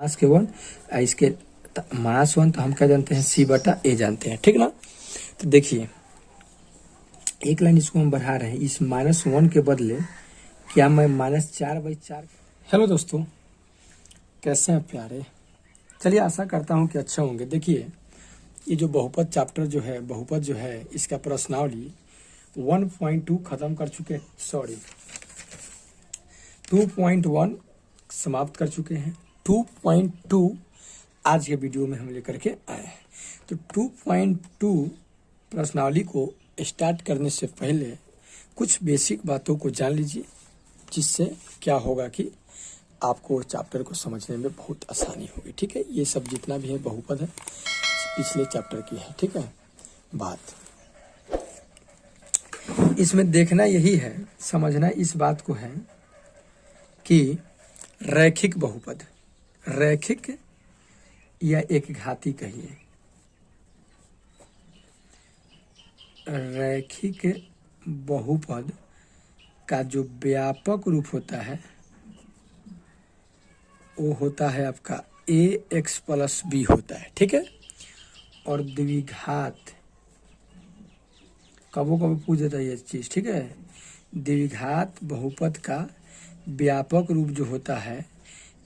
मास के वन, इसके mass one तो हम क्या जानते हैं, सी बटा ए जानते हैं, ठीक ना। तो देखिए एक लाइन इसको हम बढ़ा रहे हैं, इस -1 के बदले क्या मैं -4/4। हेलो दोस्तों, कैसे हैं प्यारे। चलिए आशा करता हूँ कि अच्छा होंगे। देखिए ये जो बहुपद चैप्टर जो है, बहुपद जो है, इसका प्रश्नावली 1.2 खत्म कर चुके हैं, सॉरी 2.1 समाप्त कर चुके हैं। 2.2 आज के वीडियो में हम लेकर के आए हैं। तो 2.2 प्रश्नावली को स्टार्ट करने से पहले कुछ बेसिक बातों को जान लीजिए, जिससे क्या होगा कि आपको चैप्टर को समझने में बहुत आसानी होगी। ठीक है, ये सब जितना भी है बहुपद है पिछले चैप्टर की है। ठीक है, बात इसमें देखना यही है, समझना इस बात को है कि रैखिक बहुपद, रैखिक या एक घाती कहिए, रैखिक बहुपद का जो व्यापक रूप होता है वो होता है आपका ax + b होता है। ठीक है, और द्विघात कबो कबो पूछ देता है ये चीज। ठीक है, द्विघात बहुपद का व्यापक रूप जो होता है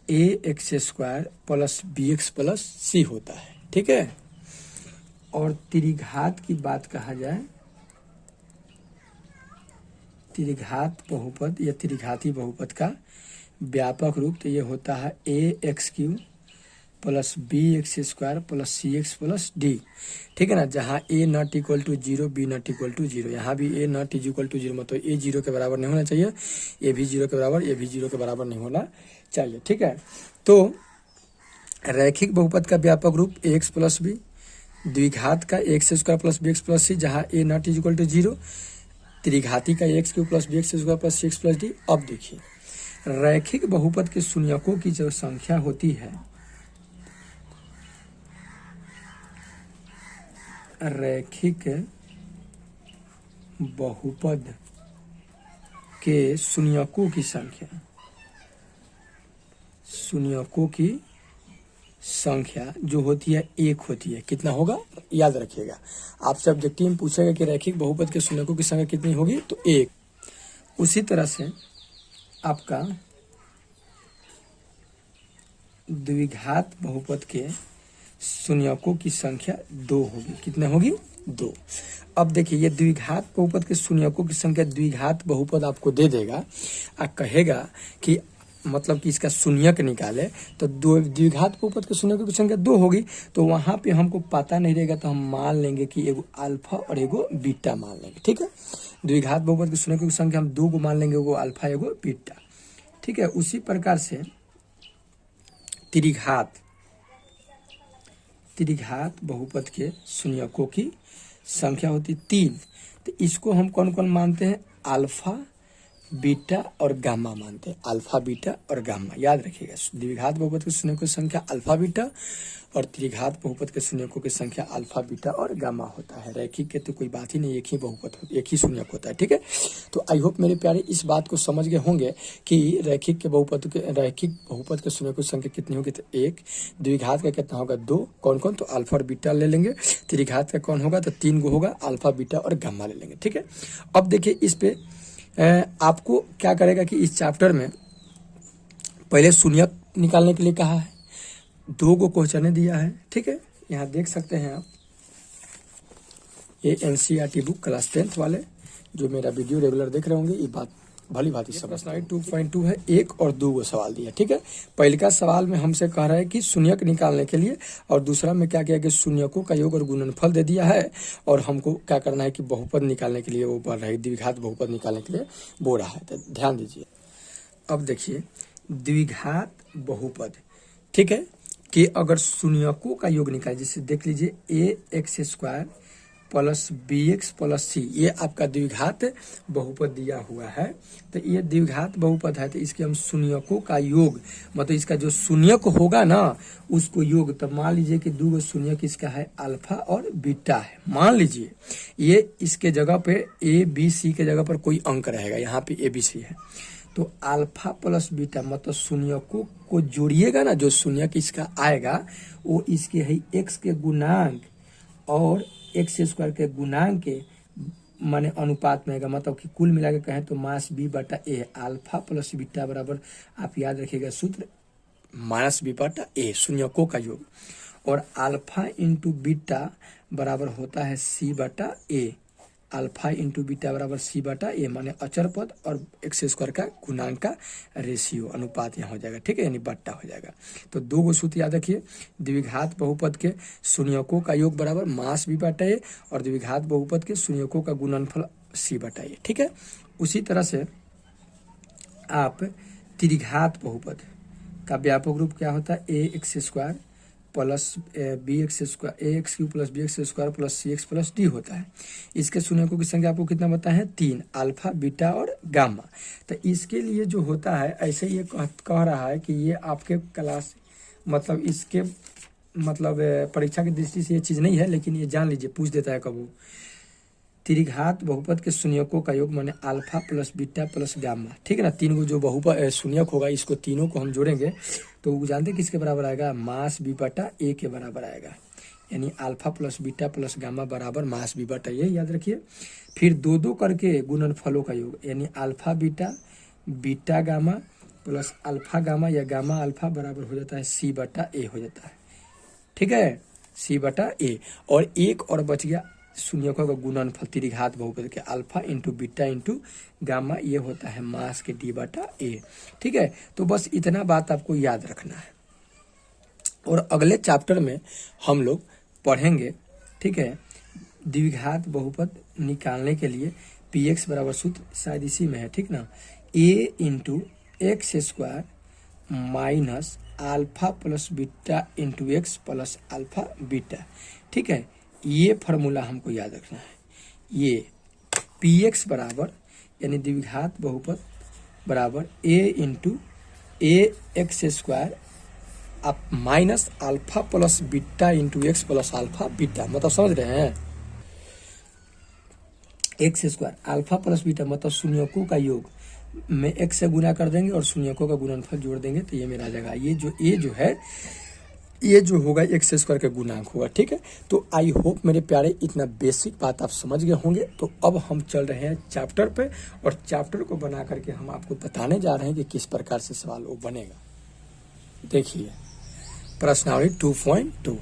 ax² + bx + c होता है। ठीक है, और त्रिघात की बात कहा जाए, त्रिघात बहुपद या त्रिघाती बहुपद का व्यापक रूप तो ये होता है ax³ + bx² + cx + d। ठीक है ना, जहाँ a ≠ 0, b ≠ 0, यहाँ भी a ≠ 0, मतलब a 0 के बराबर नहीं होना चाहिए, a भी 0 के बराबर, a भी 0 के बराबर नहीं होना चाहिए। ठीक है, तो रैखिक बहुपद का व्यापक रूप ax + b, द्विघात का ax² + bx + c, जहाँ a ≠ 0, त्रिघाती का ax³ + bx² + cx + d। अब देखिए रैखिक बहुपद के शून्यकों की जो संख्या होती है, रैखिक बहुपद के शून्यकों की संख्या, शून्यकों की संख्या जो होती है 1 होती है। कितना होगा याद रखिएगा, आपसे ऑब्जेक्टिव में पूछेगा कि रैखिक बहुपद के शून्यकों की संख्या कितनी होगी, तो 1। उसी तरह से आपका द्विघात बहुपद के शून्यकों की संख्या 2 होगी। कितने होगी, 2। अब देखिए ये द्विघात बहुपद के शून्यकों की संख्या द्विघात बहुपद आपको दे देगा और कहेगा कि मतलब कि इसका शून्यक निकाले, तो द्विघात बहुपद के शून्यकों की संख्या 2 होगी। तो वहां पे हमको पता नहीं रहेगा, तो हम मान लेंगे कि एगो अल्फा और एगो बीटा मान लेंगे। ठीक है, द्विघात बहुपद के शून्यकों की संख्या हम 2 को मान लेंगे, एगो अल्फा एगो बीटा। ठीक है, उसी प्रकार से त्रिघात बहुपद के शून्यकों की संख्या होती 3। तो इसको हम कौन कौन मानते हैं, अल्फा, बीटा और गामा मानते हैं, अल्फा, बीटा और गामा। याद रखिएगा, द्विघात बहुपद के शून्यकों की संख्या अल्फा, बीटा, और त्रिघात बहुपद के शून्यकों की संख्या अल्फा, बीटा और गामा होता है। रैखिक के तो कोई बात ही नहीं, एक ही बहुपद, एक ही शून्यक होता है। ठीक है, तो आई होप मेरे प्यारे इस बात को समझ गए होंगे कि रैखिक बहुपद के शून्यकों की संख्या कितनी होगी, तो 1। द्विघात का कितना होगा, 2। कौन कौन, तो अल्फा और बीटा ले लेंगे। त्रिघात का कौन होगा, तो 3 गो होगा, अल्फा, बीटा और गामा ले लेंगे। ठीक है, अब देखिए इस पे आपको क्या करेगा कि इस चैप्टर में पहले शून्यक निकालने के लिए कहा है, 2 को क्वेश्चन दिया है। ठीक है, यहाँ देख सकते हैं आप, ये NCERT बुक क्लास 10th वाले जो मेरा वीडियो रेगुलर देख रहे होंगे, ये बात भली भांति समझ। 2.2 है, 1 और 2 को सवाल दिया। ठीक है, पहले का सवाल में हमसे कह रहा है कि शून्यक निकालने के लिए, और दूसरा में क्या किया कि शून्यकों का योग और गुणनफल दे दिया है, और हमको क्या करना है कि बहुपद निकालने के लिए वो बोल रहा है, द्विघात बहुपद निकालने के लिए बोल रहा है। तो ध्यान दीजिए, अब देखिए द्विघात बहुपद, ठीक है, कि अगर शून्यकों का योग निकाले, जैसे देख लीजिए ax² + bx + c, ये आपका द्विघात बहुपद दिया हुआ है। तो ये द्विघात बहुपद है, तो इसके हम शून्यकों का योग, मतलब इसका जो शून्यक होगा ना उसको योग, तो मान लीजिए कि 2 शून्यक इसका है अल्फा और बीटा है। मान लीजिए ये इसके जगह पे a b c के जगह पर कोई अंक रहेगा, यहाँ पे a b c है, तो अल्फा प्लस बीटा मतलब शून्यकों को जोड़िएगा ना, जो शून्यक इसका आएगा वो इसके है एक्स के गुणांक और एक्स स्क्वायर के गुणांक के माने अनुपात में आएगा। मतलब कि कुल मिला के कहें तो मास बी बटा ए, अल्फा प्लस बीटा बराबर आप याद रखिएगा सूत्र माइनस बी बटा ए, शून्यकों का योग। और अल्फा इंटू बीटा बराबर होता है सी बटा ए, अल्फा इंटू बीटा बराबर सी बटा ए, माने अचर पद और एक्स स्क्वायर का गुणांक का रेशियो अनुपात यहाँ हो जाएगा, ठीक है, यानी बट्टा हो जाएगा। तो दो गो सूत्र याद रखिए, द्विघात बहुपद के शून्यकों का योग बराबर मास बी बटा ए और द्विघात बहुपद के शून्यकों का गुणनफल सी बटा ए, ठीक है। उसी तरह से आप त्रिघात बहुपद का व्यापक रूप क्या होता है, a x square plus b x square, a x cube plus b x square plus c x plus d होता है। इसके शून्यकों की संख्या आपको कितना बताया है, 3, अल्फा बीटा और गामा। तो इसके लिए जो होता है ऐसे ये कह रहा है कि ये आपके क्लास मतलब इसके मतलब परीक्षा की दृष्टि से ये चीज़ नहीं है, लेकिन ये जान लीजिए पूछ देता है कबू। त्रिघात बहुपद के शून्यकों का योग माने alpha plus beta plus gamma, ठीक है ना। तीन को जो बहुपद शून्यक होगा इसको तीनों को हम जोड़ेंगे तो वो जानते किसके बराबर आएगा, मास बी बटा ए के बराबर आएगा, यानी alpha plus beta plus gamma बराबर मास बी बटा ए, याद रखिए। फिर दो दो करके गुणनफलों का योग यानी alpha beta beta gamma plus alpha gamma या गामा अल्फा बराबर हो जाता है सी बटा ए हो जाता है, ठीक है, सी बटा ए। और एक और बच गया शून्यकों का गुणनफल त्रिघात बहुपद के alpha into beta into gamma, ये होता है मास के डी बटा ए, ठीक है। तो बस इतना बात आपको याद रखना है और अगले चैप्टर में हम लोग पढ़ेंगे, ठीक है, द्विघात बहुपद निकालने के लिए पी एक्स बराबर सूत्र शायद इसी में है, ठीक ना, a into x square minus alpha plus beta into x plus alpha beta, ठीक है। ये फार्मूला हमको याद रखना है। ये पी एक्स बराबर यानी द्विघात बहुपद बराबर ए इंटू ए एक्स स्क्वायर आप minus alpha plus beta into x plus alpha beta, मतलब समझ रहे हैं, x square alpha plus beta मतलब शून्यकों का योग में एक्स से गुना कर देंगे और शून्यकों का गुणनफल जोड़ देंगे तो ये मेरा आ जाएगा। ये जो है ये जो होगा एक्स स्क्वायर का गुणांक होगा, ठीक है। तो आई होप मेरे प्यारे इतना बेसिक बात आप समझ गए होंगे। तो अब हम चल रहे हैं चैप्टर पे और चैप्टर को बना करके हम आपको बताने जा रहे हैं कि किस प्रकार से सवाल वो बनेगा। देखिए प्रश्नावली 2.2,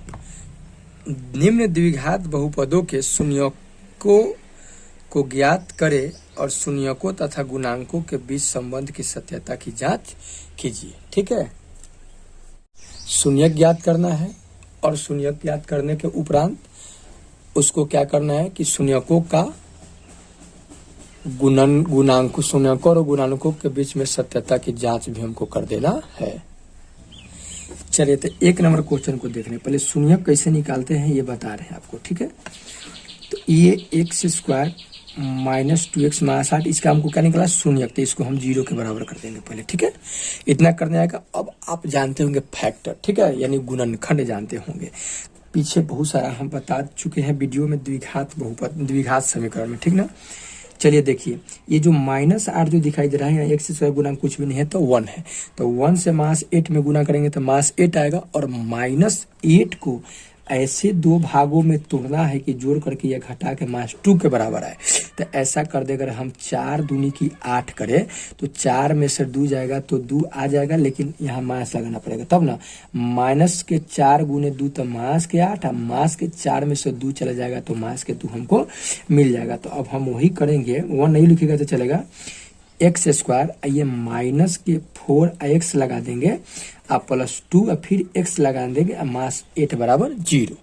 निम्न द्विघात बहुपदों के शून्यकों को ज्ञात करें और शून्यकों तथा गुणांकों के बीच संबंध की सत्यता की जांच कीजिए, ठीक है। शून्यक ज्ञात करना है और शून्यक ज्ञात करने के उपरांत उसको क्या करना है कि शून्यकों का गुणांक शून्यकों और गुणांकों के बीच में सत्यता की जांच भी हमको कर देना है। चलिए तो एक नंबर क्वेश्चन को देख रहे हैं, पहले शून्यक कैसे निकालते हैं ये बता रहे हैं आपको, ठीक है। तो ये x square minus 2x minus 8, इसका हमको क्या निकला शून्यक, तो इसको हम 0 के बराबर कर देंगे पहले, ठीक है। इतना करने आएगा। अब आप जानते होंगे फैक्टर, ठीक है, यानी गुणनखंड जानते होंगे, पीछे बहुत सारा हम बता चुके हैं वीडियो में द्विघात बहुपद द्विघात समीकरण में, ठीक ना। चलिए देखिए ये जो -8 जो दिखाई दे रहा है एक्स स्क्वायर गुना कुछ भी नहीं है तो 1 है, तो 1 से -8 में गुना करेंगे तो -8 आएगा और -8 को ऐसे दो भागों में तोड़ना है कि जोड़ करके या घटा के -2 के बराबर आए। तो ऐसा कर दे, अगर हम 4 दूनी की 8 करें तो 4 में से 2 जाएगा तो 2 आ जाएगा, लेकिन यहाँ माइनस लगाना पड़ेगा तब ना। माइनस के 4 गुने 2 तो माइनस के 8, माइनस के 4 में से 2 चला जाएगा तो माइनस के 2 हमको मिल जाएगा। तो अब हम वही करेंगे, 1 नहीं लिखेगा तो चलेगा, एक्स स्क्वायर ये माइनस के 4x लगा देंगे आप +2 और फिर x लगा देंगे -8 बराबर 0,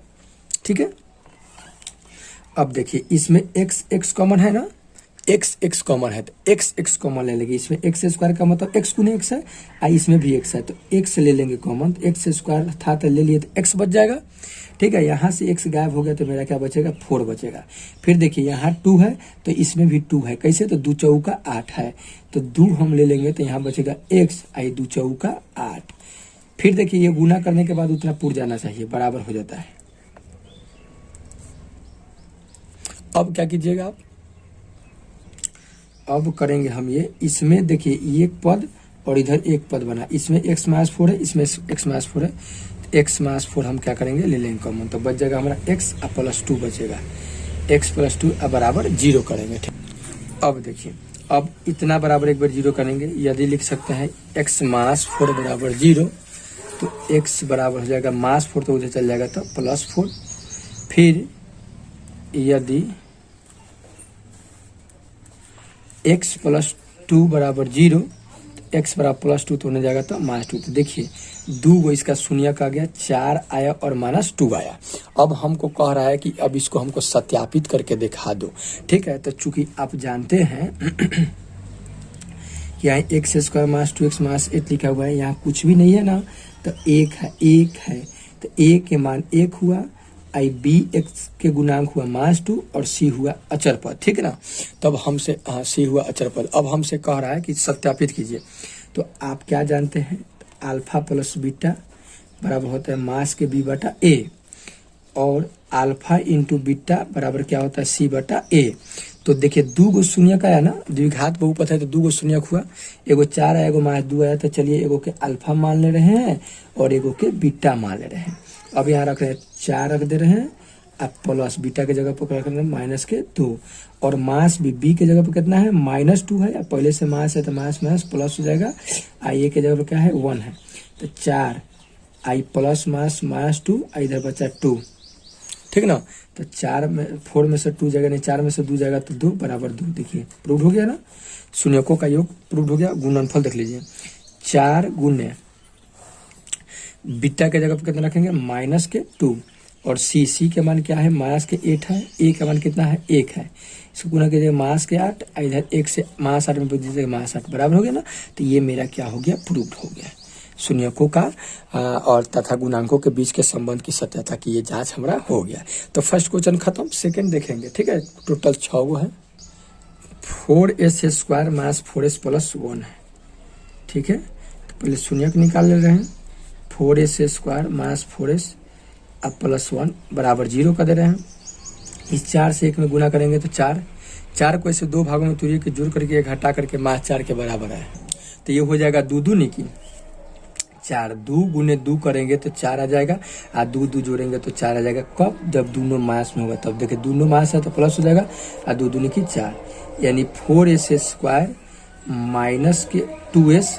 ठीक है। अब देखिए इसमें x कॉमन है ना, x कॉमन है तो x कॉमन ले लेंगे, इसमें एक्स स्क्वायर का मतलब x गुने x है, इसमें भी x है तो x ले लेंगे कॉमन, तो एक्स स्क्वायर था तो ले लिए तो x बच जाएगा, ठीक है। यहाँ से x गायब हो गया तो मेरा क्या बचेगा 4 बचेगा। फिर देखिए यहाँ 2 है तो इसमें भी 2 है, कैसे, तो 2 चौका 8 है तो 2 हम ले लेंगे तो यहाँ बचेगा x, 2 चौका 8। फिर देखिए ये गुना करने के बाद उतना पुर जाना चाहिए, बराबर हो जाता है। अब क्या कीजिएगा आप, अब करेंगे हम ये, इसमें देखिए एक पद और इधर एक पद बना, इसमें x माइनस 4 है, इसमें x माइनस 4 है, x माइनस 4 हम क्या करेंगे ले लेंगे कॉमन, तो बच जाएगा हमारा x और प्लस 2 बचेगा, x प्लस 2 बराबर 0 करेंगे। ठीक, अब देखिए अब इतना बराबर एक बार 0 करेंगे, यदि लिख सकते हैं x माइनस 4 बराबर 0, तो x बराबर हो जाएगा माइनस 4 तो उधर चल जाएगा तो प्लस 4, फिर यदि x प्लस 2 बराबर 0, तो x बराबर प्लस 2 तो होने जाएगा तो माइनस 2। तो देखिए 2 गो इसका शून्य का गया, 4 आया और माइनस 2 आया। अब हमको कह रहा है कि अब इसको हमको सत्यापित करके दिखा दो। ठीक है, तो चूंकि आप जानते हैं कि यहाँ x square minus 2x minus 8 लिखा हुआ है, यहाँ कुछ भी नहीं है ना, तो एक है तो a के मान 1 हुआ, आई बी एक्स के गुणांक हुआ माइनस 2 और सी हुआ अचर पद। ठीक है ना, तब हमसे सी हुआ अचर पद। अब हमसे कह रहा है कि सत्यापित कीजिए, तो आप क्या जानते हैं, अल्फा प्लस बीटा बराबर होता है मास के बी बटा ए, और अल्फा इंटू बीटा बराबर क्या होता है सी बटा ए। तो देखिए 2 गो शून्य का है ना, द्विघात बहुपद है तो 2 गो शून्य हुआ, एगो 4 आया एगो माइनस 2 आया, तो चलिए एगो के अल्फा मान ले रहे हैं और एगो के बीटा मान ले रहे हैं। अब यहाँ रख रहे हैं 4 रख दे रहे हैं, अब प्लस बीटा के जगह पर रख रहे हैं माइनस के 2, और मास भी बी के जगह पर कितना है माइनस 2 है, अब पहले से मास है तो मास माइनस प्लस हो जाएगा, आई ए के जगह पर क्या है 1 है, तो 4 आई प्लस मास माइनस 2, इधर बचा 2। ठीक ना, तो 4 में से 2 जाएगा, नहीं 4 में से 2 जाएगा तो 2 बराबर 2। देखिए प्रूव हो गया ना, शून्यकों का योग प्रूव हो गया। गुणनफल देख लीजिए, 4 गुने बीटा के जगह पर कितना रखेंगे माइनस के 2, और सी के मान क्या है माइनस के 8 है, ए का मान कितना है 1 है, इसको गुना कीजिए माइनस के 8, इधर 1 से माइनस 8 में बदल दीजिएगा माइनस 8 बराबर हो गया ना। तो ये मेरा क्या हो गया प्रूव्ड हो गया, शून्यकों का और तथा गुणांकों के बीच के संबंध की सत्यता की ये जांच हमारा हो गया। तो फर्स्ट क्वेश्चन खत्म, सेकंड देखेंगे। ठीक है, टोटल 6 गो है, 4s square minus 4s plus 1 है। ठीक है, तो पहले शून्यक निकाल ले रहे हैं, 4s स्क्वायर माइनस 4s अब प्लस 1 बराबर 0 का दे रहे हैं। इस 4 से 1 में गुना करेंगे तो 4 को ऐसे 2 भागों में तोड़िए के जोड़ करके घटा करके माइनस 4 के बराबर है, तो ये हो जाएगा 2 दूनी की 4, 2 गुने 2 करेंगे तो 4 आ जाएगा, और 2 जोड़ेंगे तो 4 आ जाएगा। कब, जब दोनों माइनस में होगा तब। देखिए दोनों माइनस है तो प्लस हो जाएगा, और 2 दूनी की 4, यानी 4s स्क्वायर माइनस के 2s,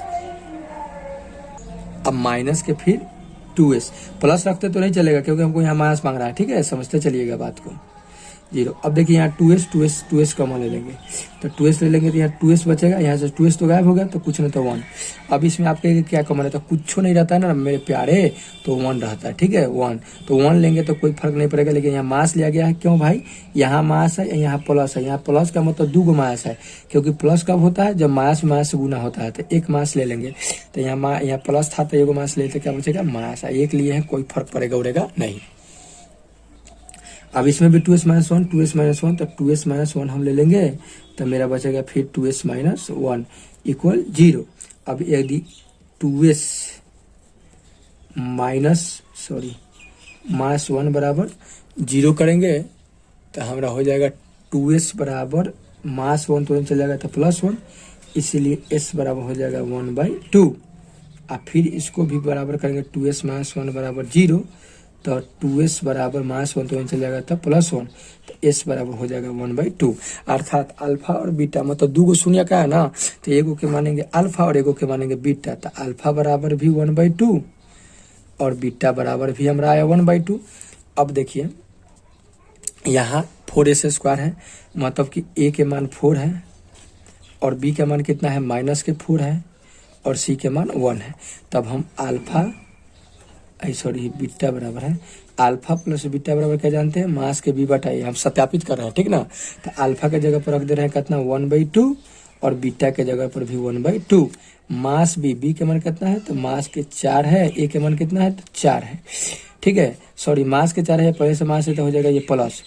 अब माइनस के फिर 2s, प्लस रखते तो नहीं चलेगा क्योंकि हमको यहाँ माइनस मांग रहा है। ठीक है, समझते चलिएगा बात को। 0, अब देखिए यहाँ 2s कॉमन ले लेंगे, तो 2s ले लेंगे तो यहाँ 2s बचेगा, यहाँ से 2s तो गायब हो गया, तो कुछ नहीं तो 1। अब इसमें आपके क्या कॉमन रहता है, कुछ नहीं रहता है ना मेरे प्यारे, तो 1 रहता है। ठीक है, 1 तो 1 लेंगे तो कोई फर्क नहीं पड़ेगा, लेकिन यहाँ मास लिया गया है। क्यों भाई, यहाँ मास है यहाँ प्लस है, यहाँ प्लस का मतलब 2 गो मास है, क्योंकि प्लस कब होता है जब मास मास से गुना होता है। तो 1 मास ले लेंगे, तो यहाँ प्लस था तो 1 मास लेते क्या बचेगा मास, 1 लिए है, कोई फर्क पड़ेगा उड़ेगा नहीं। अब इसमें भी 2s माइनस 1 तो 2s माइनस 1 हम ले लेंगे, तो मेरा बचेगा फिर 2s माइनस 1 इक्वल 0। अब यदि 2s माइनस 1 बराबर 0 करेंगे तो हमारा हो जाएगा 2s बराबर माइनस 1 तो चल जाएगा तो प्लस 1, इसीलिए s बराबर हो जाएगा 1/2। अब फिर इसको भी बराबर करेंगे, 2s माइनस 1 बराबर 0, तो 2s बराबर माइनस 1 तो चल जाएगा तो प्लस 1, तो s बराबर हो जाएगा 1/2। अर्थात अल्फा और बीटा मतलब 2 गो शून्य का है ना, तो एगो के मानेंगे अल्फा और एगो के मानेंगे बीटा, तो अल्फा बराबर भी 1/2 और बीटा बराबर भी हमारा आया 1/2। अब देखिए यहाँ 4s स्क्वायर है, मतलब कि a के मान 4 है और b के मान कितना है माइनस के 4 है और c के मान 1 है। तब हम बीटा बराबर है अल्फा प्लस बीटा बराबर क्या जानते हैं मास के b बटा a, हम सत्यापित कर रहे हैं। ठीक ना, तो अल्फा के जगह पर रख दे रहे हैं कितना 1/2 और बीटा के जगह पर भी 1/2। मास b के मान कितना है तो मास के 4 है, a के मान कितना है तो 4 है। ठीक है, मास के 4 है, पहले से मास है तो हो जाएगा ये प्लस,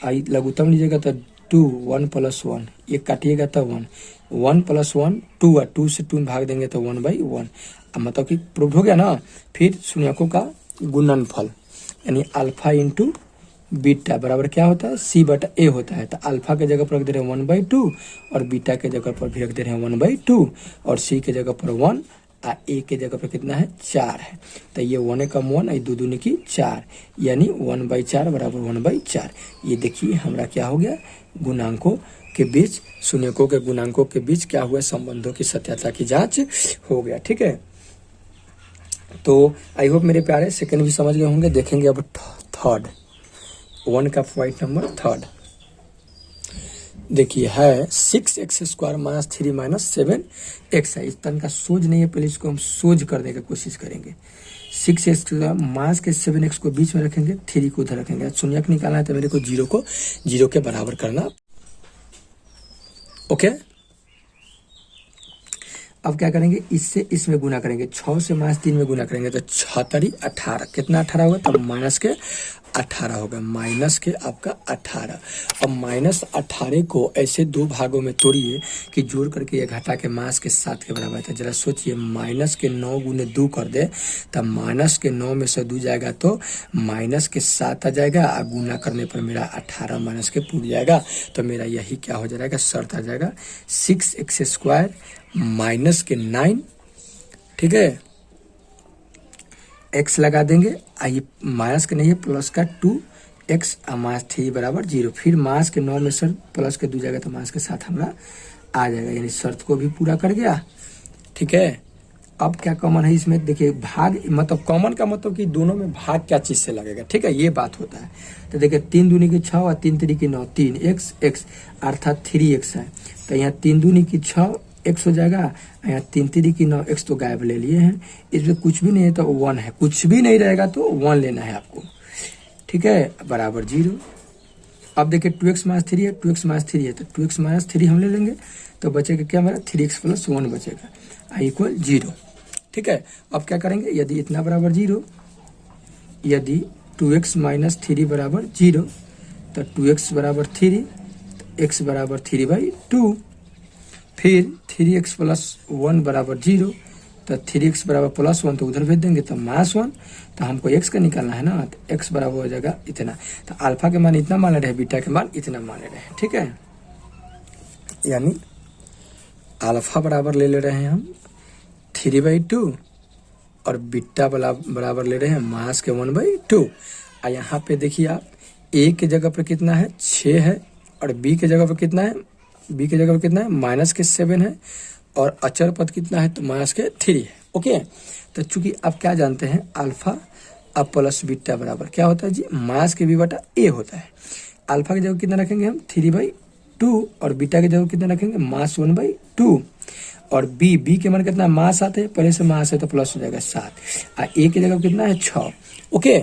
आई लघुत्तम लीजिएगा तो 2 1 + 1, ये काटिएगा तो 1 + 1 2 है, 2 से 2 भाग देंगे तो 1/1। अब मतलब कि प्रूव हो गया ना। फिर शून्यकों का गुणनफल यानी अल्फा इंटू बीटा बराबर क्या होता है, सी बटा ए होता है। तो अल्फा के जगह पर रख दे रहे हैं 1/2 और बीटा के जगह पर भी रख दे रहे हैं 1/2 और सी के जगह पर 1 और ए के जगह पर कितना है 4 है। तो ये 1 एकम 1 और 2 दूनी की 4 यानी 1/4 बराबर 1/4। ये देखिए हमारा क्या हो गया, गुणांकों के बीच शून्यकों के गुणांकों के बीच क्या हुआ, संबंधों की सत्यता की जांच हो गया। ठीक है, तो आई होप मेरे प्यारे सेकंड भी समझ गए होंगे। देखेंगे अब थर्ड, 1 का पॉइंट नंबर थर्ड देखिए है 6x² माइनस 3 माइनस 7x है। इस तन का सोच नहीं है, पहले इसको हम सोच करने की कोशिश करेंगे। 6x² माइनस के 7x को बीच में रखेंगे, 3 को उधर रखेंगे। शून्यक निकालना है तो मेरे को 0 के बराबर करना। ओके, अब क्या करेंगे, इससे इसमें गुना करेंगे, 6 से माइनस 3 में गुना करेंगे तो 6 3 18 कितना 18 होगा, तब माइनस के 18 होगा, माइनस के आपका 18। अब माइनस 18 को ऐसे दो भागों में तोड़िए कि जोड़ करके ये घटा के माइनस के 7 के बराबर है। जरा सोचिए, माइनस के 9 गुने 2 कर दे तब माइनस के 9 में से 2 जाएगा तो माइनस के 7 आ जाएगा और गुना करने पर मेरा 18 माइनस के पूर जाएगा। तो मेरा यही क्या हो जाएगा, शर्त आ जाएगा 6x² माइनस के 9। ठीक है, x लगा देंगे, आइए माइनस के नहीं है प्लस का 2x माइनस 3 बराबर 0। फिर माइनस के 9 में से प्लस के 2 जाएगा तो माइनस के 7 हमारा आ जाएगा, यानी शर्त को भी पूरा कर गया। ठीक है, अब क्या कॉमन है इसमें, देखिए भाग मतलब कॉमन का मतलब कि दोनों में भाग क्या चीज से लगेगा। ठीक है, ये बात होता है। तो देखिए 3 दूनी की 6 और 3 3 की 9, 3x अर्थात 3x है। तो यहाँ 3 दूनी की 6 x हो जाएगा, यहाँ 3 3 की 9 x तो गायब ले लिए हैं, इसमें कुछ भी नहीं है तो 1 है, कुछ भी नहीं रहेगा तो 1 लेना है आपको। ठीक है, बराबर 0। अब देखिए 2x माइनस 3 है, 2x माइनस 3 है तो 2x माइनस 3 हम ले लेंगे तो बचेगा क्या हमारा 3x प्लस 1 बचेगा, आई इक्वल 0। ठीक है, अब क्या करेंगे, यदि इतना बराबर 0, यदि 2x माइनस 3 बराबर 0 तो 2x बराबर 3 तो x बराबर 3/2। फिर 3x प्लस 1 बराबर 0 तो 3x बराबर प्लस 1 तो उधर भेज देंगे तो माइनस 1। तो हमको x का निकालना है ना, तो x बराबर हो जाएगा इतना। तो अल्फा के मान इतना माने रहे, बीटा के मान इतना माने रहे। ठीक है, यानी अल्फा बराबर ले रहे हैं हम 3/2 और बीटा बराबर ले रहे हैं माइनस के 1/2। और यहाँ पे देखिए आप a के जगह पर कितना है 6 है और b के जगह पर कितना है, b के जगह पर कितना है माइनस के 7 है और अचर पद कितना है तो माइनस के 3 है। ओके, तो चूंकि आप क्या जानते हैं अल्फा अब प्लस बीटा बराबर क्या होता है जी, माइनस के b बटा a होता है। अल्फा की जगह कितना रखेंगे हम 3/2 और बीटा की जगह कितना रखेंगे माइनस 1/2 और b के मान कितना है माइनस आते हैं, पहले से माइनस है तो प्लस हो जाएगा 7 और a की जगह कितना है 6। ओके,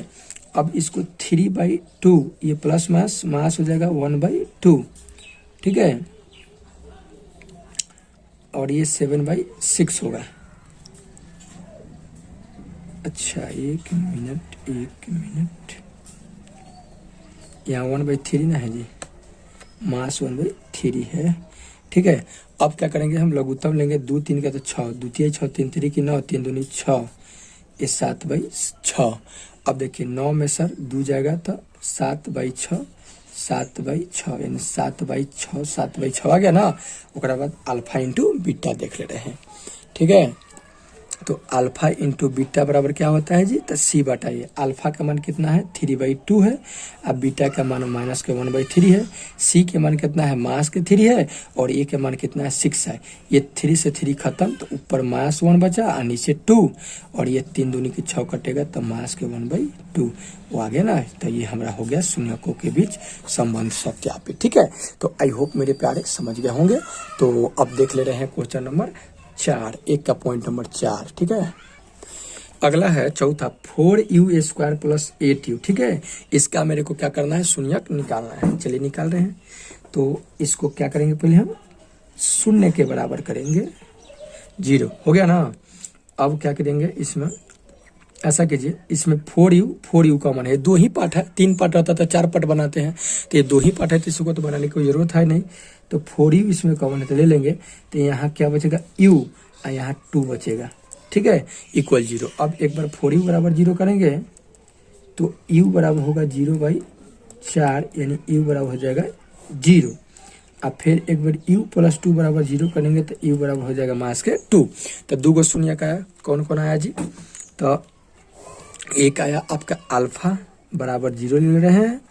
अब इसको 3/2 ये प्लस माइनस हो जाएगा 1/2। ठीक है, और ये 7/6 होगा। अच्छा एक मिनट यहाँ 1/3 ना है जी, मास 1/3 है। ठीक है, अब क्या करेंगे हम लघुत्तम लेंगे, 2 3 का तो 6, द्वितीय 6, 3 3 की 9, 3 दूनी 6, ये 7/6। अब देखिए 9 में सर 2 जाएगा तो 7/6, 7/6 यानी 7/6, 7/6 आ गया ना। उसके बाद अल्फा इंटू बीटा देख ले रहे हैं। ठीक है, तो अल्फा इंटू बीटा बराबर क्या होता है जी, तो सी बटा ये। अल्फा का मान कितना है 3/2 है, अब बीटा का मान माइनस के 1/3 है, सी के मान कितना है माइनस के 3 है और ए के मान कितना है 6 है। ये 3 से 3 खत्म तो ऊपर -1 बचा और नीचे 2 और ये 3 दूनी की 6 कटेगा तो माइनस के 1/2 वो आ गया ना। तो ये हमारा हो गया शून्यकों के बीच संबंध सत्यापित। ठीक है, तो आई होप मेरे प्यारे समझ गए होंगे। तो अब देख ले रहे हैं क्वेश्चन नंबर 4, 1 का पॉइंट नंबर 4। ठीक है, अगला है चौथा 4u² प्लस 8u। ठीक है, इसका मेरे को क्या करना है, शून्यक निकालना है। चलिए निकाल रहे हैं। तो इसको क्या करेंगे, पहले हम शून्य के बराबर करेंगे, 0 हो गया ना। अब क्या करेंगे, इसमें ऐसा कीजिए, इसमें 4u कॉमन है, 2 ही पार्ट है, 3 पार्ट रहता तो 4 पार्ट बनाते हैं, तो ये 2 ही पार्ट है तो इसको तो बनाने की कोई जरूरत है नहीं। तो 4u इसमें कॉमन है तो ले लेंगे, तो यहाँ क्या बचेगा u और यहाँ 2 बचेगा। ठीक है, इक्वल 0। अब एक बार 4u बराबर 0 करेंगे तो u बराबर होगा 0/4 4 यानी u बराबर हो जाएगा 0। अब फिर एक बार u प्लस 2 बराबर 0 करेंगे तो u बराबर हो जाएगा मास के 2। तो 2 गो शून्य का है, कौन कौन आया जी? तो एक आया आपका अल्फा बराबर 0 ले रहे हैं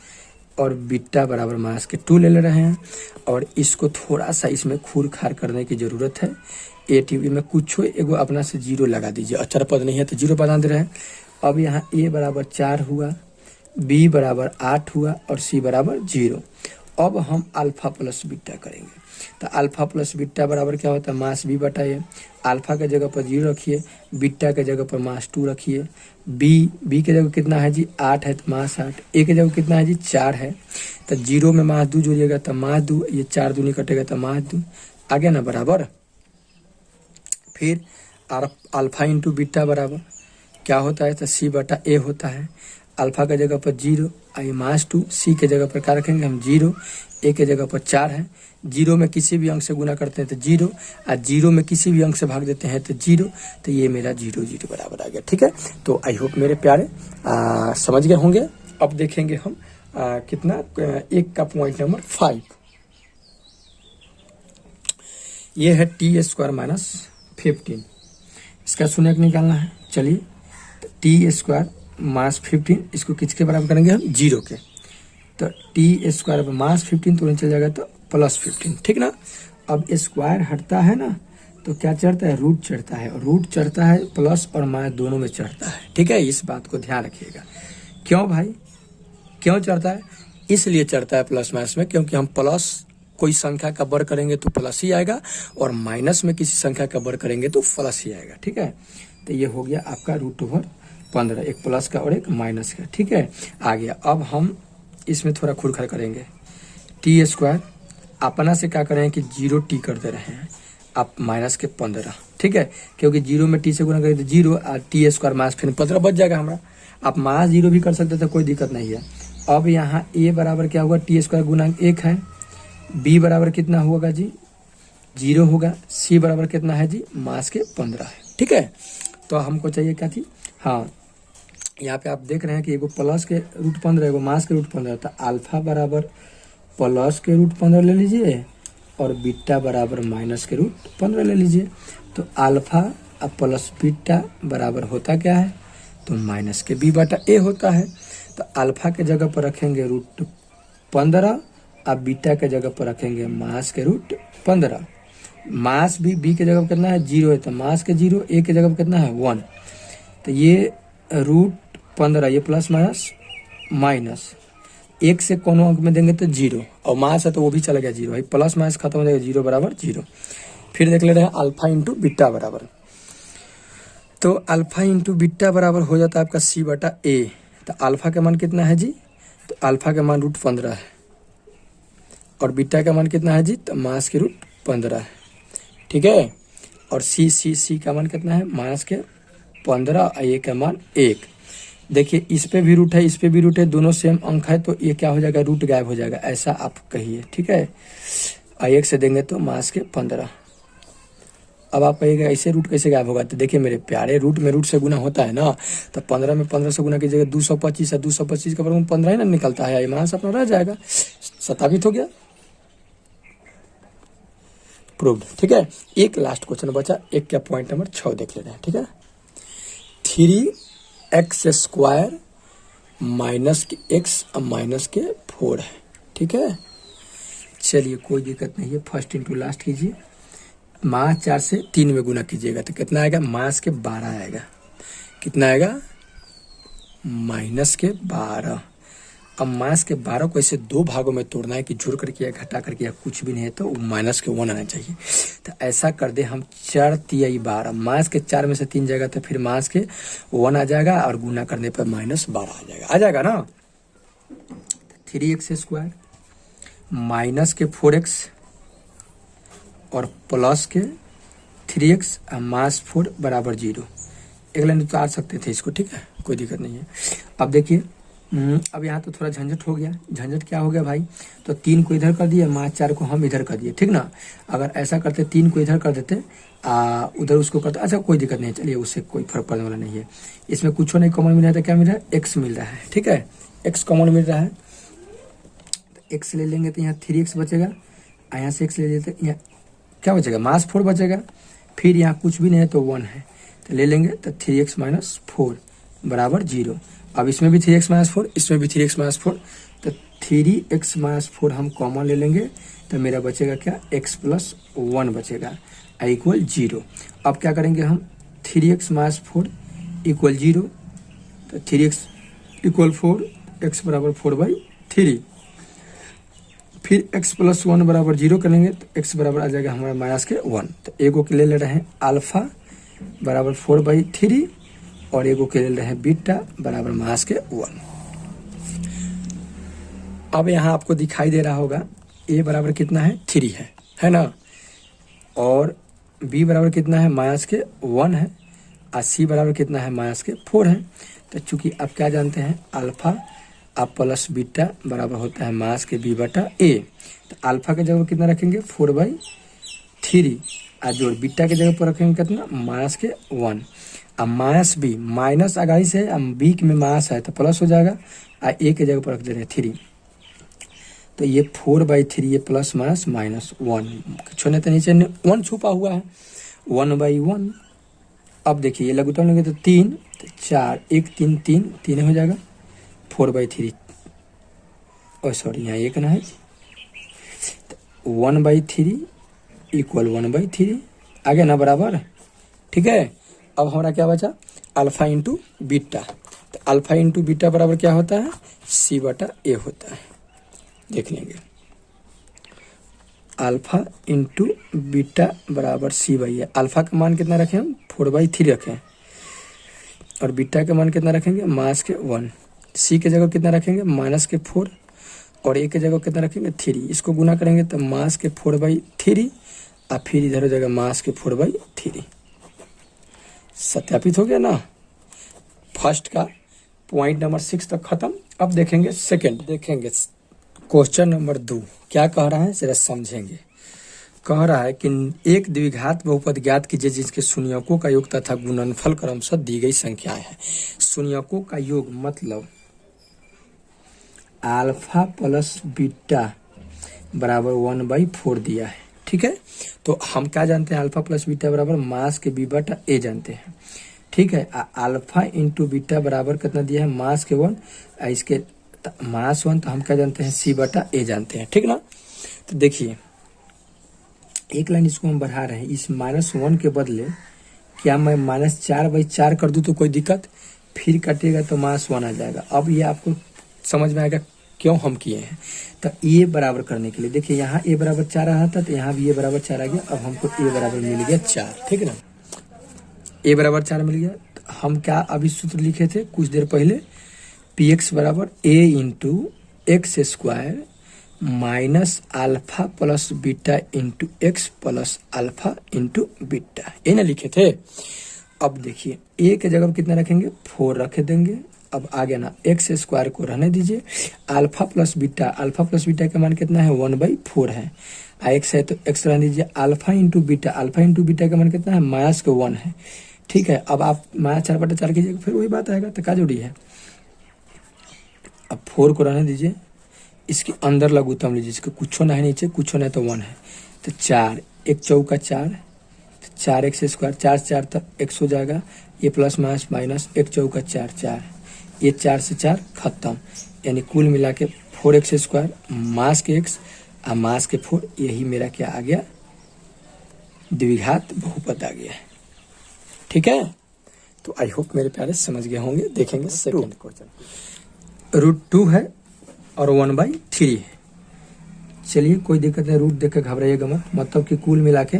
और बीटा बराबर मास के 2 ले रहे हैं। और इसको थोड़ा सा इसमें खूर खार करने की जरूरत है। ए टीवी में कुछ एगो अपना से 0 लगा दीजिए, अचर पद नहीं है तो 0 बना दे रहे हैं। अब यहाँ a बराबर 4 हुआ, b बराबर 8 हुआ और c बराबर 0। अब हम अल्फा प्लस बीटा करेंगे। तो अल्फा प्लस बीटा बराबर क्या होता है? मास b बटा a। अल्फा के जगह पर 0 रखिए, बीटा के जगह पर मास 2 रखिए। b के जगह कितना है जी? 8 है तो मास 8। a के जगह कितना है जी? 4 है। तो 0 में मास 2 जोड़िएगा तो मास 2, ये 4 दूनी कटेगा तो मास 2 आ गया ना बराबर। फिर अल्फा इंटू बीटा बराबर क्या होता है? तो c बटा a होता है। अल्फा के जगह पर 0 आई मास 2, c के जगह पर क्या रखेंगे हम? 0, a के जगह पर 4 है। 0 में किसी भी अंक से गुना करते हैं तो 0, और 0 में किसी भी अंक से भाग देते हैं तो 0। तो ये मेरा 0 0 बराबर आ गया। ठीक है, तो आई होप मेरे प्यारे समझ गए होंगे। अब देखेंगे हम कितना एक का पॉइंट नंबर 5। ये है टी स्क्वायर माइनस 15, इसका शून्य निकालना है। चलिए, टी स्क्वायर मास 15 इसको किसके बराबर करेंगे हम? 0 के। तो टी स्क्वायर मास 15 तो चल जाएगा तो प्लस 15, ठीक ना। अब स्क्वायर हटता है ना तो क्या चढ़ता है? रूट चढ़ता है, और रूट चढ़ता है प्लस और माइनस दोनों में चढ़ता है। ठीक है, इस बात को ध्यान रखिएगा। क्यों भाई, क्यों चढ़ता है? इसलिए चढ़ता है प्लस माइनस में, क्योंकि हम प्लस कोई संख्या का वर्ग करेंगे तो प्लस ही आएगा, और माइनस में किसी संख्या का वर्ग करेंगे तो प्लस ही आएगा। ठीक है, तो ये हो गया आपका √15, एक प्लस का और एक माइनस का। ठीक है, आ गया। अब हम इसमें थोड़ा खुरखर करेंगे। टी स्क्वायर अपना से क्या करें कि 0t कर दे रहे हैं, आप माइनस के 15। ठीक है, क्योंकि 0 में t से गुना करें तो 0, और टी स्क्वायर माइनस फिर 15 बच जाएगा हमारा। आप माइनस 0 भी कर सकते तो कोई दिक्कत नहीं है। अब यहाँ a बराबर क्या होगा? टी स्क्वायर गुना 1 है। b बराबर कितना होगा जी? 0 होगा। c बराबर कितना है जी? मास के 15 है। ठीक है, तो हमको चाहिए क्या थी? हाँ, यहाँ पे आप देख रहे हैं कि एगो प्लस के √15, एगो मास के √15। तो अल्फा बराबर प्लस के √15 ले लीजिए और बीटा बराबर माइनस के √15 ले लीजिए। तो अल्फा अब प्लस बीटा बराबर होता क्या है? तो माइनस के b बटा a होता है। तो अल्फा के जगह पर रखेंगे √15, अब बीटा के जगह पर रखेंगे मास के √15। मास भी b के जगह पर कितना है? 0 है, तो मास के 0, a के जगह पर कितना है? 1। तो ये √15, ये प्लस माइनस माइनस, 1 से कोनो अंक में देंगे तो 0, और मास है तो वो भी चला गया 0। भाई प्लस माइनस खत्म हो जाएगा, 0 बराबर 0। फिर देख ले रहे हैं अल्फा इंटू बीटा बराबर। तो अल्फा इंटू बीटा बराबर हो जाता है आपका c बटा a। तो अल्फा का मान कितना है जी? तो अल्फा का मान √15 है, और बीटा का मान कितना है जी? तो मास के √15 है। ठीक है, और c का मान कितना है? मास के 15, और a का मान 1। देखिए, इस पे भी रूट है, इस पे भी रूट है, दोनों सेम अंक है, तो ये क्या हो जाएगा? रूट गायब हो जाएगा, ऐसा आप कहिए। ठीक है, 1 से देंगे तो मास के 15। अब आप कहिएगा ऐसे रूट कैसे गायब होगा? तो देखिए मेरे प्यारे, रूट में रूट से गुना होता है ना, तो 15 में 15 से गुना कीजिएगा 225 है, 225 का वर्गमूल 15 ही ना निकलता है, मास अपना रह जाएगा, सत्यापित हो गया, प्रूव्ड। ठीक है, एक लास्ट क्वेश्चन बचा, एक का पॉइंट नंबर 6 देख लेते हैं। ठीक है, 3x² माइनस के x और माइनस के 4 है। ठीक है, चलिए कोई दिक्कत नहीं है, फर्स्ट इंटू लास्ट कीजिए। मास 4 से 3 में गुना कीजिएगा तो कितना आएगा? मास के 12 आएगा। कितना आएगा? माइनस के 12। अब मास के 12 को ऐसे 2 भागों में तोड़ना है कि जोड़ करके या घटा करके या कुछ भी नहीं है, तो माइनस के 1 आना चाहिए। तो ऐसा कर दे हम, 4 तिहाई 12, मास के 4 में से 3 जाएगा तो फिर मास के 1 आ जाएगा, और गुना करने पर -12 आ जाएगा ना। 3x² माइनस के 4x और प्लस के 3x और मास 4 बराबर 0। एक लाइन उतार सकते थे इसको। ठीक है, कोई दिक्कत नहीं है। अब देखिए, अब यहाँ तो थोड़ा झंझट हो गया। झंझट क्या हो गया भाई? तो 3 को इधर कर दिए, मास 4 को हम इधर कर दिए। ठीक ना, अगर ऐसा करते 3 को इधर कर देते, उधर उसको करते, अच्छा कोई दिक्कत नहीं है, चलिए उससे कोई फर्क पड़ने वाला नहीं है। इसमें कुछ नहीं कॉमन मिल रहा है, तो क्या मिल रहा है? x मिल रहा है। ठीक है, x कॉमन मिल रहा है, x ले लेंगे तो यहाँ 3x बचेगा, और यहाँ से x ले लेते यहाँ क्या बचेगा, -4 बचेगा। फिर यहाँ कुछ भी नहीं है तो 1 है, तो ले लेंगे तो 3x - 4 बराबर 0। अब इसमें भी 3x - 4, इसमें भी 3x - 4, तो 3x - 4 हम कॉमन ले लेंगे तो मेरा बचेगा क्या, x + 1 बचेगा इक्वल 0। अब क्या करेंगे हम, 3x - 4 = 0, तो 3x = 4, x बराबर 4/3। फिर x + 1 बराबर 0 करेंगे तो x बराबर आ जाएगा हमारा -1। तो एगो के ले रहे हैं अल्फा बराबर 4/3 और एगो के ले रहे हैं बीटा बराबर -1। अब यहाँ आपको दिखाई दे रहा होगा a बराबर कितना है, 3 है ना, और b बराबर कितना है, -1 है, और c बराबर कितना है, -4 है। तो चूंकि आप क्या जानते हैं, अल्फा अब प्लस बीटा बराबर होता है (b/a), तो अल्फा के जगह कितना रखेंगे, 4/3, और जो बीटा के जगह पर रखेंगे कितना, -1। अब -b माइनस आगाई से, अब b में मास है तो प्लस हो जाएगा, और a के जगह पर रख दे रहे हैं 3, तो ये 4/3, ये प्लस -1 छोड़ने तो नीचे 1 छुपा हुआ है, 1/1। अब देखिए ये लघुत्तम लेंगे तो 3, तो 4, 1 3 3 3 हो जाएगा, 4/3, और सॉरी यहाँ 1 ना है, 1/3 = 1/3 आगे ना बराबर, ठीक है। अब हमारा क्या बचा, अल्फा इंटू बीटा, तो अल्फा इंटू बीटा बराबर क्या होता है, c/a होता है। देख लेंगे, अल्फा इंटू बीटा बराबर c/a। अल्फा का मान कितना रखें हम, 4/3 रखें, और बीटा का मान कितना रखेंगे, -1। c के जगह कितना रखेंगे, -4, और a के जगह कितना रखेंगे, 3। इसको गुना करेंगे तो -4/3, और फिर इधर हो जाएगा -4/3। सत्यापित हो गया ना। फर्स्ट का पॉइंट नंबर 6 तक खत्म। अब देखेंगे सेकंड, देखेंगे क्वेश्चन नंबर 2 क्या कह रहा है, जरा समझेंगे। कह रहा है कि एक द्विघात बहुपद ज्ञात कीजिए जिसके शून्यकों का योग तथा गुणनफल क्रमशः दी गई संख्याएं हैं। शून्यकों का योग मतलब अल्फा प्लस बीटा बराबर 1/4 दिया है, ठीक है। तो हम क्या जानते हैं, अल्फा प्लस बीटा बराबर मास के b/a जानते हैं, ठीक है। अल्फा इंटू बीटा बराबर कितना दिया है, मास के 1, इसके -1, तो हम क्या जानते हैं, c/a जानते हैं, ठीक ना। तो देखिए एक लाइन इसको हम बढ़ा रहे हैं, इस -1 के बदले क्या मैं -4/4 कर दूं तो कोई दिक्कत, फिर कटेगा तो -1 आ जाएगा। अब ये आपको समझ में आएगा क्यों हम किए हैं। तो a बराबर करने के लिए देखिए, यहाँ a बराबर 4 आ रहा था, तो यहाँ भी a बराबर 4 आ गया। अब हमको a बराबर मिल गया 4, ठीक है ना, a बराबर 4 मिल गया। तो हम क्या अभी सूत्र लिखे थे कुछ देर पहले, px बराबर a into x² minus alpha plus beta into x plus alpha into beta, ये ना लिखे थे। अब देखिए a के जगह कितना रखेंगे, 4 रख देंगे। अब आगे ना x² को रहने दीजिए, अल्फा प्लस बीटा का मान कितना है, 1/4 है, x है तो x रहने दीजिए। अल्फा इंटू बीटा का मान कितना है, -1 है, ठीक है। अब आप -4/4 कीजिएगा, फिर वही बात आएगा, तो क्या जोड़ी है। अब 4 को रहने दीजिए, इसके अंदर लघुत्तम लीजिए, इसके कुछ ना है नीचे, कुछ ना है तो 1 है, तो 4, 1 चौका 4, 4x², 4 4 तो x हो जाएगा, ये प्लस माइनस 1 चौका 4 4, ये 4 से 4 खत्म, यानी कुल मिला के 4x² मास के x और मास के 4, यही मेरा क्या आ गया, द्विघात बहुपद आ गया, ठीक है। तो आई होप मेरे प्यारे समझ गए होंगे। देखेंगे सेकंड क्वेश्चन, √2 है और 1/3 है। चलिए कोई दिक्कत नहीं, रूट देख के घबराइएगा मत, मतलब कि कुल मिला के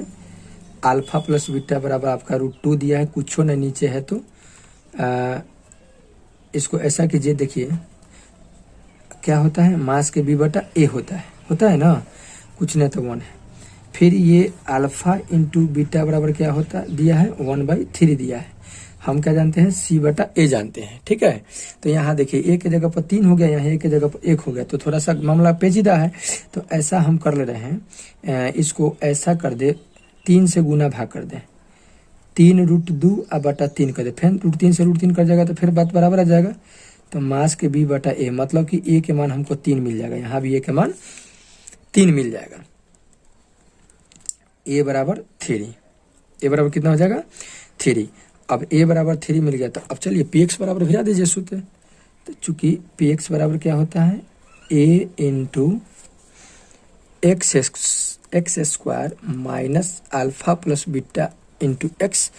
अल्फा प्लस बीटा बराबर आपका √2 दिया है, कुछ न नीचे है, तो इसको ऐसा कीजिए। देखिए क्या होता है, मास के b/a होता है ना, कुछ नहीं तो 1 है। फिर ये अल्फा इंटू बीटा बराबर क्या होता दिया है, 1/3 दिया है। हम क्या जानते हैं, c/a जानते हैं, ठीक है। तो यहाँ देखिए a के जगह पर 3 हो गया, यहाँ a के जगह पर 1 हो गया, तो थोड़ा सा मामला पेचीदा है। तो ऐसा हम कर ले रहे हैं, इसको ऐसा कर दे, 3 से गुना भाग कर दे, 3 √2 / 3 कर दे, फिर √3 से √3 कर जाएगा तो फिर बात बराबर आ जाएगा। तो मास के बी बटा ए, मतलब कि ए के मान हमको 3 मिल जाएगा, यहाँ भी ए के मान 3 मिल जाएगा। ए बराबर 3, ए बराबर कितना हो जाएगा 3। अब ए बराबर 3 मिल गया, तो अब चलिए पी एक्स बराबर भिजा दीजिए सूत्र। तो चूंकि पी एक्स बराबर क्या होता है, a into x square minus alpha plus beta into x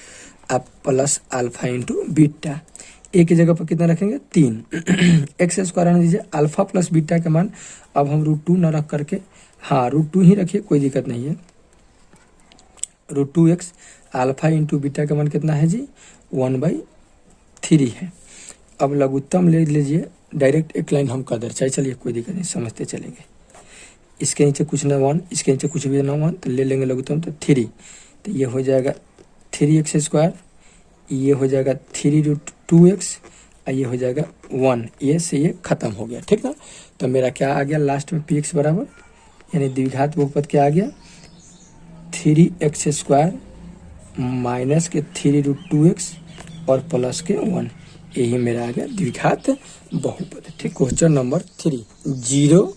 अब plus alpha into beta. A की जगह पर कितना रखेंगे 3, एक्स स्क्वायर आने दीजिए, अल्फा प्लस बीटा का मान अब हम √2 न रख करके, हाँ √2 ही रखिए, कोई दिक्कत नहीं है। √2x अल्फा इंटू बीटा का मान कितना है जी 1/3 है। अब लघुत्तम ले लीजिए, डायरेक्ट एक लाइन हम कर दे, चाहे चलिए कोई दिक्कत नहीं, समझते चलेंगे। इसके नीचे कुछ ना 1, इसके नीचे कुछ भी ना 1, तो ले लेंगे लघुत्तम, तो 3, तो ये हो जाएगा 3x स्क्वायर, ये हो जाएगा 3√2x और ये हो जाएगा 1, ये से ये खत्म हो गया, ठीक ना। तो मेरा क्या आ गया लास्ट में पी एक्स बराबर, यानी द्विघात बहुपद क्या आ गया 3x स्क्वायर माइनस के 3√2x और प्लस के 1, यही मेरा आ गया द्विघात बहुपद। ठीक, क्वेश्चन नंबर 3 0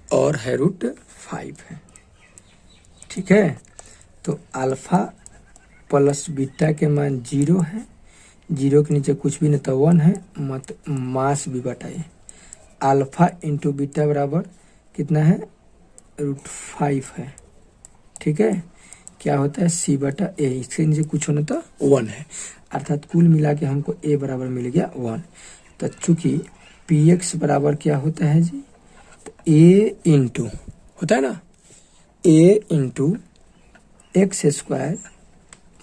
और है √5 है। ठीक है, तो अल्फा प्लस बीटा के मान 0 है, 0 के नीचे कुछ भी नहीं तो 1 है, मत मास भी बटाए अल्फा इंटू बीटा बराबर कितना है √5 है। ठीक है, क्या होता है c बटा ए, इसके नीचे कुछ होना तो 1 है, अर्थात कुल मिला के हमको a बराबर मिल गया 1। तो चूंकि पी एक्स बराबर क्या होता है जी, तो a इंटू होता है ना, a into x square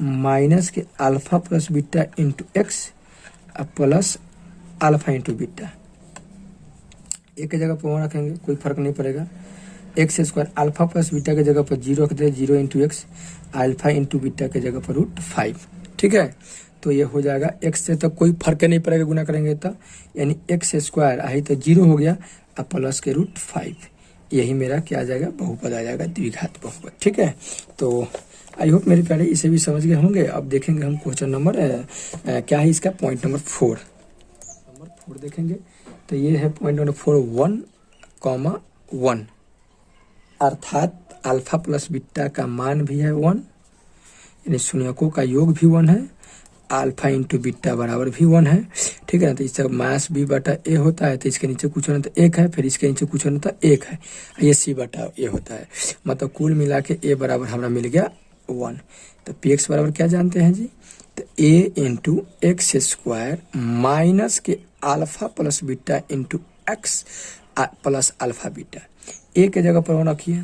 minus k alpha plus beta into x plus alpha into beta. एक की जगह पर 1 रखेंगे, कोई फर्क नहीं पड़ेगा। X square alpha plus beta की जगह पर 0 रख दे, 0 into x, alpha into beta की जगह पर √5। ठीक है, तो ये हो जाएगा एक्स से तो कोई फर्क नहीं पड़ेगा, गुना करेंगे तो, यानी एक्स स्क्वायर आई तो 0 हो गया अब प्लस के √5, यही मेरा क्या आ जाएगा बहुपद आ जाएगा, द्विघात बहुपद। ठीक है, तो आई होप मेरे प्यारे इसे भी समझ गए होंगे। अब देखेंगे हम क्वेश्चन नंबर क्या है इसका, पॉइंट नंबर 4 देखेंगे। तो ये है पॉइंट नंबर 4 1,1, अर्थात अल्फा प्लस बीटा का मान भी है 1, यानी शून्यकों का योग भी 1 है, अल्फा इंटू बीटा बराबर भी 1 है। ठीक है ना, तो इसका मास b बटा ए होता है, तो इसके नीचे कुछ होना तो 1 है, फिर इसके नीचे कुछ होना तो 1 है, ये c बटा ए होता है, मतलब कुल मिला के a बराबर हमारा मिल गया 1। तो पी एक्स बराबर क्या जानते हैं जी, तो a into x square minus k alpha plus beta into x plus alpha beta. A के जगह पर 1 रखिए,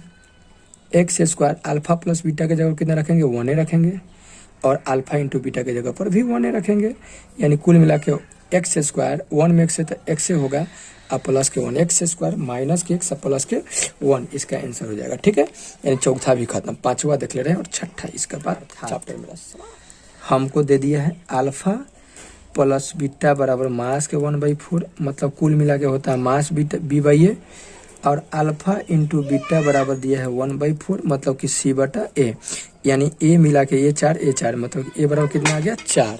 x square alpha plus beta के जगह कितना रखेंगे 1 रखेंगे, और अल्फा इंटू बीटा की जगह पर भी 1 रखेंगे, यानी कुल मिला के एक्स स्क्वायर 1 में एक्स है तो एक्स से होगा अब प्लस के 1, एक्स स्क्वायर माइनस के एक्स प्लस के 1, इसका आंसर हो जाएगा। ठीक है, यानी चौथा भी खत्म, पांचवा देख ले रहे हैं और छठा इसका बाद चैप्टर मेरा हमको दे दिया है अल्फा प्लस बीटा बराबर मास के 1/4, मतलब कुल मिला के होता है मास बीटा b/a, और अल्फा इंटू बीटा बराबर दिया है 1/4, मतलब कि c बटा ए, यानी a मिला के ये 4 मतलब a बराबर कितना आ गया 4।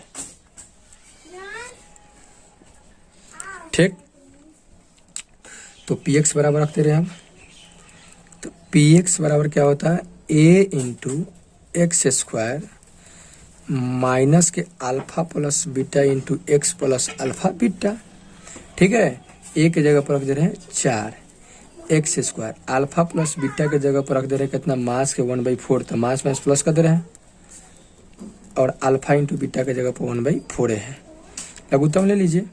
ठीक, तो पी एक्स बराबर रखते रहे हम, तो पी एक्स बराबर क्या होता है a into x square minus k alpha plus beta into x plus alpha beta. ठीक है, a के जगह पर रख दे रहे हैं 4, x square alpha plus beta के जगह पर रख दे रहे हैं कितना मास के 1/4, तो मास में प्लस कर दे रहे हैं, और अल्फा इंटू बीटा के जगह पर 1/4 है। लघुत्तम ले लीजिए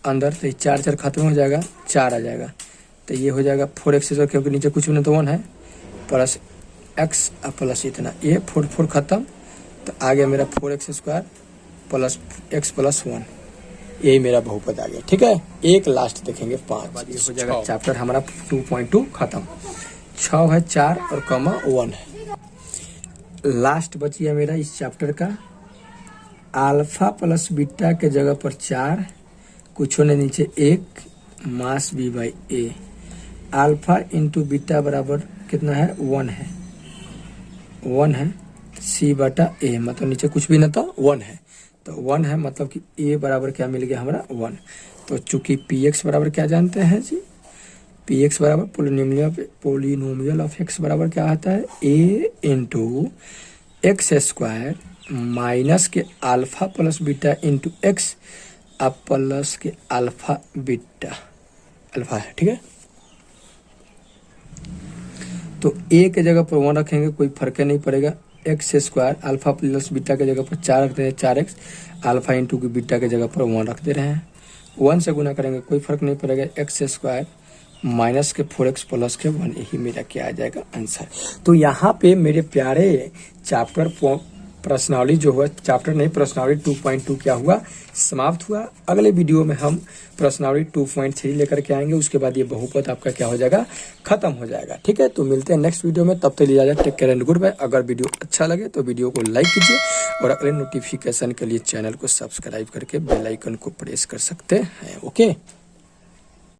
अंदर, तो 4 खत्म हो जाएगा, 4 आ जाएगा, तो ये हो जाएगा 4x स्क्वायर, क्योंकि नीचे कुछ भी नहीं तो 1 है, प्लस एक्स प्लस इतना, ये 4 खत्म, तो आ गया मेरा 4x square plus x plus 1, यही मेरा बहुपद आ गया। ठीक है, एक लास्ट देखेंगे 5, ये हो जाएगा चैप्टर हमारा 2.2 खत्म। 6 है 4 और कॉमा 1 है, लास्ट बची है मेरा इस चैप्टर का अल्फा प्लस बीटा के जगह पर 4, कुछ होने नीचे 1, मास b/a, अल्फा इंटू बीटा बराबर कितना है 1 है, c बटा a, मतलब नीचे कुछ भी ना तो 1 है, तो 1 है, मतलब कि a बराबर क्या मिल गया हमारा 1। तो चूंकि px बराबर क्या जानते हैं जी, px बराबर पोलिनोमियल ऑफ x बराबर क्या आता है a into x square minus k alpha plus beta into x अब plus k alpha beta alpha है, ठीक है। तो a के जगह पर 1 रखेंगे, कोई फर्क नहीं पड़ेगा। X square alpha plus beta के जगह पर 4 रख दे रहे हैं, 4x अल्फा इंटू की बीटा के जगह पर 1 रख दे रहे हैं। 1 से गुना करेंगे कोई फर्क नहीं पड़ेगा। एक्स स्क्वायर माइनस के 4x प्लस के 1, यही मेरा क्या आ जाएगा आंसर। तो यहाँ पे मेरे प्यारे चैप्टर प्रश्नावली जो हुआ, चैप्टर नहीं प्रश्नावली 2.2 क्या हुआ, समाप्त हुआ। अगले वीडियो में हम प्रश्नावली 2.3 लेकर के आएंगे, उसके बाद ये बहुपद आपका क्या हो जाएगा, खत्म हो जाएगा, ठीक है। तो मिलते हैं नेक्स्ट वीडियो में, तब तक लिया जाए, take care and good bye. अगर वीडियो अच्छा लगे तो वीडियो को लाइक कीजिए और अगले नोटिफिकेशन के लिए चैनल को सब्सक्राइब करके बेल आइकन को प्रेस कर सकते हैं, ओके।